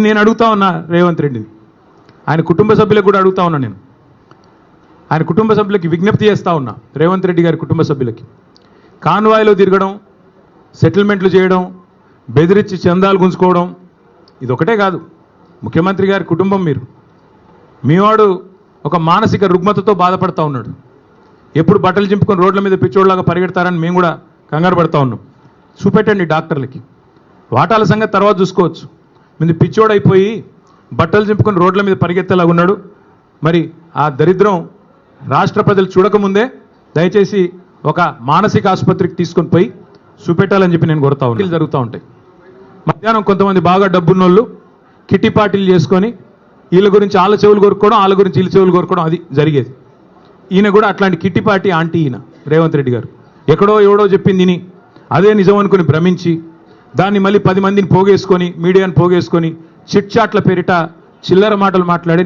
నేను అడుగుతా ఉన్నా రేవంత్ రెడ్డిని, ఆయన కుటుంబ సభ్యులకు కూడా అడుగుతా ఉన్నా. నేను ఆయన కుటుంబ సభ్యులకి విజ్ఞప్తి చేస్తా ఉన్నా, రేవంత్ రెడ్డి గారి కుటుంబ సభ్యులకి. కాన్వాయ్లో తిరగడం, సెటిల్మెంట్లు చేయడం, బెదిరించి చందాలు గుంజుకోవడం ఇది ఒకటే కాదు. ముఖ్యమంత్రి గారి కుటుంబం మీవాడు ఒక మానసిక రుగ్మతతో బాధపడతా ఉన్నాడు. ఎప్పుడు బట్టలు చింపుకొని రోడ్ల మీద పిచ్చోడ్లాగా పరిగెడతారని మేము కూడా కంగారు పడతా ఉన్నాం. చూపెట్టండి డాక్టర్లకి. వాటాల సంగతి తర్వాత చూసుకోవచ్చు. ముందు పిచ్చోడైపోయి బట్టలు చింపుకొని రోడ్ల మీద పరిగెత్తేలాగా ఉన్నాడు. మరి ఆ దరిద్రం రాష్ట్ర ప్రజలు చూడకముందే దయచేసి ఒక మానసిక ఆసుపత్రికి తీసుకొని పోయి చూపెట్టాలని చెప్పి నేను కోరుతా ఉన్నాను. జరుగుతూ ఉంటాయి. మధ్యాహ్నం కొంతమంది బాగా డబ్బున్నోళ్ళు కిట్టి పార్టీలు చేసుకొని వీళ్ళ గురించి వాళ్ళ చెవులు కోరుకోవడం, వాళ్ళ గురించి వీళ్ళ చెవులు కోరుకోవడం అది జరిగేది. ఈయన కూడా అట్లాంటి కిట్టి పార్టీ ఆంటీ ఈయన రేవంత్ రెడ్డి గారు. ఎక్కడో ఎవడో చెప్పింది అదే నిజం అనుకుని భ్రమించి దాన్ని మళ్ళీ 10 మందిని పోగేసుకొని, మీడియాని పోగేసుకొని చిట్ చాట్ల పేరిట చిల్లర మాటలు మాట్లాడే